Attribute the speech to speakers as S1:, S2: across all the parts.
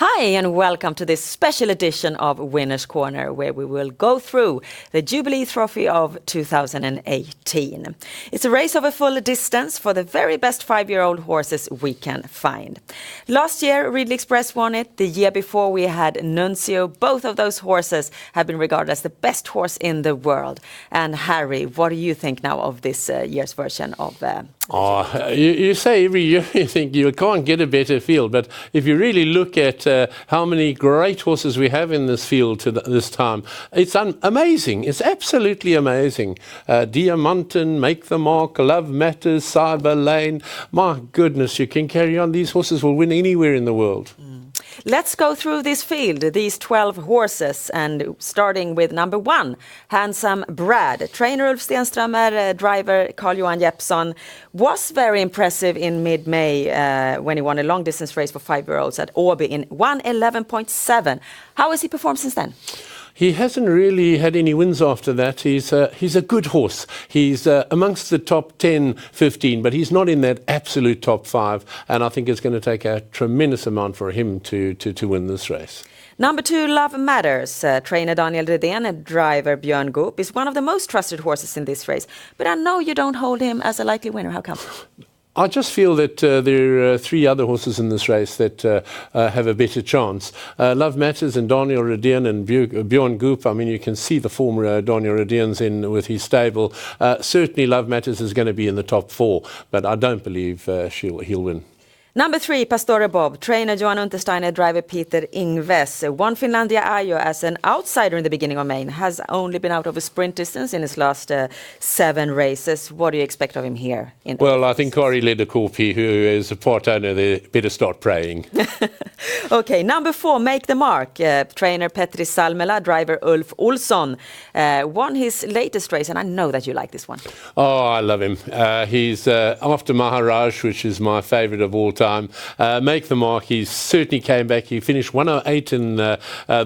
S1: Hi and welcome to this special edition of Winner's Corner, where we will go through the Jubilee Trophy of 2018. It's a race of a full distance for the very best 5-year-old horses we can find. Last year Ridley Express won it. The year before we had Nuncio. Both of those horses have been regarded as the best horse in the world. And Harry, what do you think now of this year's version of
S2: you say every year you think you can't get a better field, but if you really look at how many great horses we have in this field this time, it's amazing. It's absolutely amazing. Diamanten, Make the Mark, Love Matters, Cyber Lane. My goodness, you can carry on. These horses will win anywhere in the world.
S1: Let's go through this field, these 12 horses, and starting with number 1, Handsome Brad. Trainer Ulf Stenströmer, driver Carl-Johan Jeppsson was very impressive in mid-May when he won a long-distance race for 5-year-olds at Åby in 1:11.7. How has he performed since then?
S2: He hasn't really had any wins after that. He's a good horse. He's amongst the top 10, 15, but he's not in that absolute top 5. And I think it's going to take a tremendous amount for him to win this race.
S1: Number 2, Love Matters. Trainer Daniel Redén and driver Björn Goop is one of the most trusted horses in this race. But I know you don't hold him as a likely winner. How come?
S2: I just feel that there are 3 other horses in this race that have a better chance. Love Matters and Daniel Redén and Björn Goop. I mean, you can see the form Daniel Redén's in with his stable. Certainly Love Matters is going to be in the top 4, but I don't believe he'll win.
S1: Number 3, Pastore Bob. Trainer Johan Untersteiner, driver Peter Ingves. Won Finlandia Ajo as an outsider in the beginning of May. Has only been out of a sprint distance in his last 7 races. What do you expect of him here?
S2: Well, I think Kari Lederkorpi, who is a part owner, they better start praying.
S1: Okay, number 4, Make the Mark. Trainer Petri Salmela, driver Ulf Olsson. Won his latest race, and I know that you like this one.
S2: Oh, I love him. He's after Maharaj, which is my favourite of all time. Make the Mark. He certainly came back. He finished 1:08 in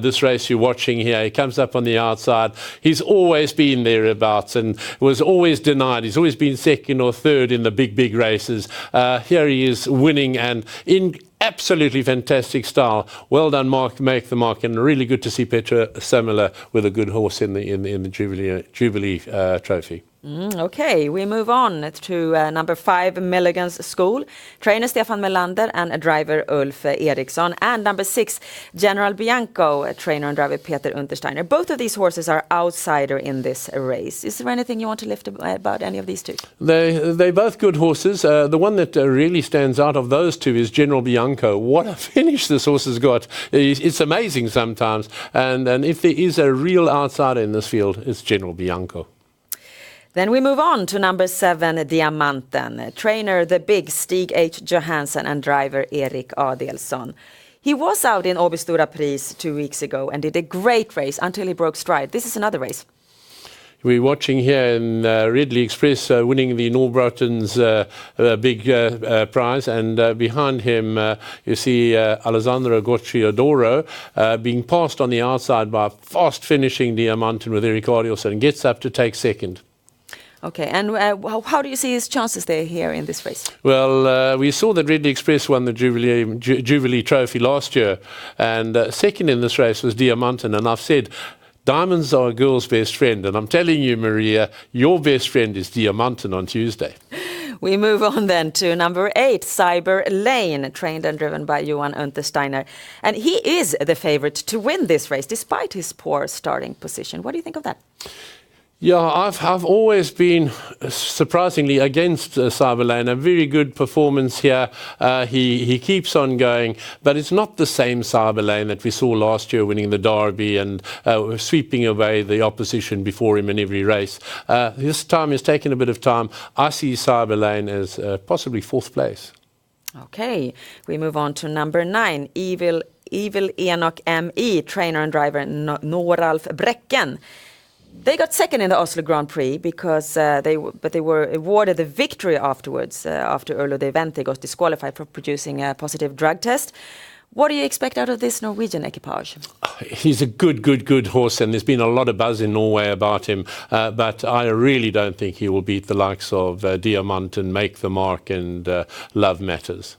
S2: this race you're watching here. He comes up on the outside. He's always been thereabouts and was always denied. He's always been second or third in the big races. Here he is winning and in absolutely fantastic style. Well done, Mark. Make the Mark, and really good to see Petra Samela with a good horse in the Jubilee Trophy.
S1: Okay, we move on to number 5, Milligan's School. Trainer Stefan Melander and driver Ulf Eriksson. And number 6, General Bianco, trainer and driver Peter Untersteiner. Both of these horses are outsider in this race. Is there anything you want to lift about any of these 2?
S2: They're both good horses. The one that really stands out of those 2 is General Bianco. What a finish this horse has got. It's amazing sometimes. And if there is a real outsider in this field, it's General Bianco.
S1: Then we move on to number 7, Diamanten. Trainer the big Stig H. Johansson and driver Erik Adelsson. He was out in Åby Stora Pris 2 weeks ago and did a great race until he broke stride. This is another race.
S2: We're watching here in Ridley Express winning the Norbrotten's big prize, and behind him you see Alessandro Gocciadoro being passed on the outside by fast finishing Diamanten with Erik Adelsson and gets up to take second.
S1: Okay, and how do you see his chances there here in this race?
S2: Well, we saw that Ridley Express won the Jubilee Trophy last year, and second in this race was Diamanten, and I've said diamonds are a girl's best friend, and I'm telling you, Maria, your best friend is Diamanten on Tuesday.
S1: We move on then to number 8, Cyber Lane, trained and driven by Johan Untersteiner. And he is the favorite to win this race, despite his poor starting position. What do you think of that?
S2: Yeah, I've always been surprisingly against Cyber Lane. A very good performance here. He keeps on going, but it's not the same Cyber Lane that we saw last year winning the Derby and sweeping away the opposition before him in every race. This time has taken a bit of time. I see Cyber Lane as possibly 4th place.
S1: Okay, we move on to number 9, Evil Enoch M.E., trainer and driver Noralf Brecken. They got second in the Oslo Grand Prix because they were awarded the victory afterwards. After earlier the event, they got disqualified for producing a positive drug test. What do you expect out of this Norwegian equipage?
S2: He's a good horse, and there's been a lot of buzz in Norway about him. But I really don't think he will beat the likes of Diamanten, Make the Mark, and Love Matters.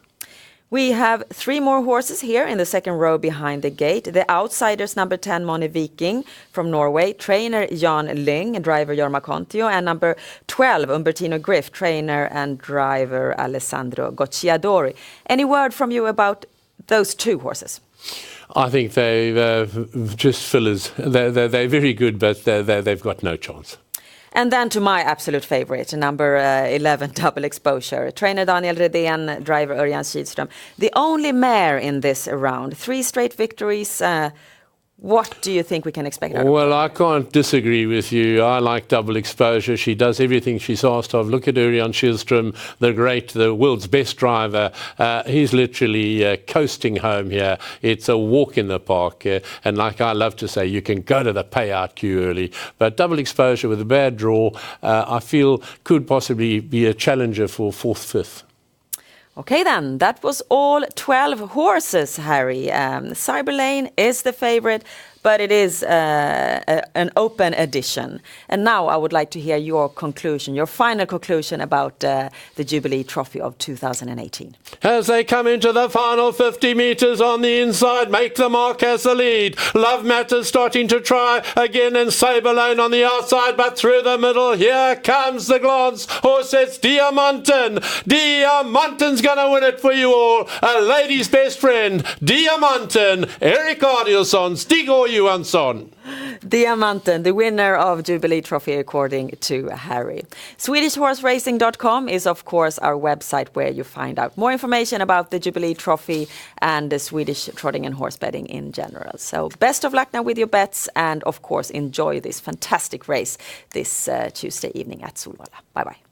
S1: We have 3 more horses here in the second row behind the gate. The outsiders, number 10, Moni Viking from Norway, trainer Jan Lyng, driver Jorma Kontio, and number 12, Umbertino Griff, trainer and driver Alessandro Gocciadori. Any word from you about those 2 horses?
S2: I think they just fillers. They're very good, but they've got no chance.
S1: And then to my absolute favorite, number 11, Double Exposure. Trainer Daniel Redén, driver Örjan Kihlström. The only mare in this round. 3 straight victories. What do you think we can expect out of her?
S2: Well, I can't disagree with you. I like Double Exposure. She does everything she's asked of. Look at Örjan Kihlström, the world's best driver. He's literally coasting home here. It's a walk in the park. And like I love to say, you can go to the payout queue early. But Double Exposure with a bad draw, I feel could possibly be a challenger for 4th, 5th.
S1: Okay then, that was all 12 horses, Harry. Cyberlane is the favorite, but it is an open edition. And now I would like to hear your conclusion, your final conclusion about the Jubilee Trophy of 2018.
S2: As they come into the final 50 metres on the inside, Make the Mark has the lead. Love Matters starting to try again, and Cyberlane on the outside, but through the middle, here comes the glance. Horse, it's Diamanten. Diamanten's going to win it for you all. A lady's best friend, Diamanten. Erik Adielsson, Stig Johansson.
S1: Diamanten, the winner of Jubilee Trophy according to Harry. SwedishHorseRacing.com is of course our website where you find out more information about the Jubilee Trophy and the Swedish trotting and horse betting in general. So best of luck now with your bets, and of course enjoy this fantastic race this Tuesday evening at Solvalla. Bye bye.